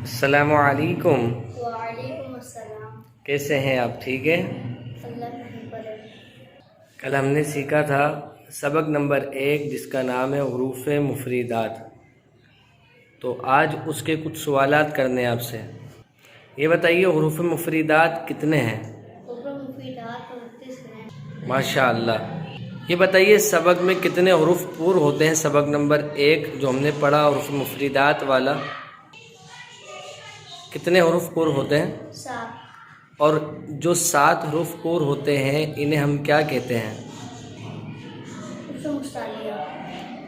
السلام علیکم۔ وعلیکم السلام۔ کیسے ہیں آپ؟ ٹھیک ہیں؟ اللہ کی کرے۔ کل ہم نے سیکھا تھا سبق نمبر 1 جس کا نام ہے حروف مفردات، تو آج اس کے کچھ سوالات کرنے ہیں آپ سے۔ یہ بتائیے حروف مفردات کتنے ہیں؟ حروف مفردات 29 ہیں۔ ماشاء اللہ۔ یہ بتائیے سبق میں کتنے حروف پور ہوتے ہیں؟ سبق نمبر 1 جو ہم نے پڑھا حروف مفردات والا، کتنے حروف پور ہوتے ہیں؟ 7۔ اور جو 7 حروف پور ہوتے ہیں انہیں ہم کیا کہتے ہیں؟ حروف مستعلیہ۔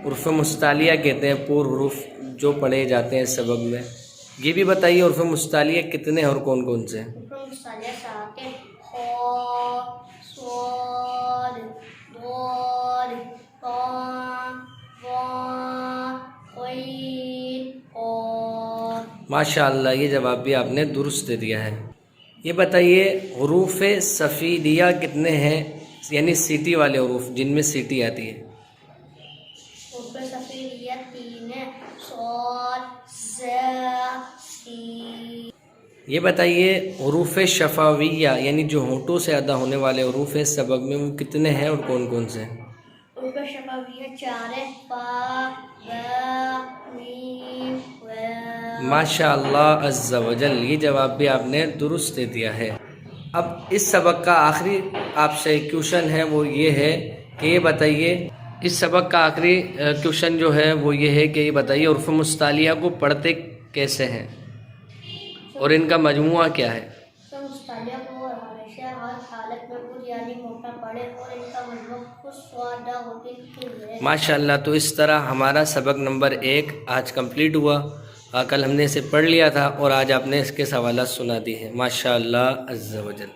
حروف مستعلیہ کہتے ہیں پور حروف جو پڑھے جاتے ہیں سبق میں۔ یہ بھی بتائیے حروف مستعلیہ کتنے ہیں اور کون کون سے ہیں؟ حروف مستعلیہ 7 ہیں۔ خا، صاد، ضاد، طا، ظا، غین، قاف۔ ماشاء اللہ، یہ جواب بھی آپ نے درست دے دیا ہے۔ یہ بتائیے حروف صفیلیہ کتنے ہیں، یعنی سیٹی والے حروف جن میں سیٹی آتی ہے؟ حروف صفیلیہ 3 ہیں۔ صاد، ظا، سین۔ یہ بتائیے حروف شفویہ یعنی جو ہونٹوں سے ادا ہونے والے حروف ہیں سبق میں وہ کتنے ہیں اور کون کون سے ہیں؟ حروف شفویہ 4 ہیں۔ فا، با، میم، واو۔ ماشاء اللہ عز و جل، یہ جواب بھی آپ نے درست دے دیا ہے۔ اب اس سبق کا آخری آپ سے کویشچن ہے وہ یہ ہے کہ یہ بتائیے، اس سبق کا آخری کویشچن جو ہے وہ یہ ہے کہ یہ بتائیے حروف مستعلیہ کو پڑھتے کیسے ہیں اور ان کا مجموعہ کیا ہے؟ حروف مستعلیہ کو ہمیشہ ہر حالت میں خود یعنی موٹا پڑھے اور ان کا مجموع خود سوادہ ہوتے ہیں۔ ماشاء اللہ، تو اس طرح ہمارا سبق نمبر 1 آج کمپلیٹ ہوا۔ کل ہم نے اسے پڑھ لیا تھا اور آج آپ نے اس کے سوالات سنا دی ہیں۔ ماشاء اللہ عز و جل۔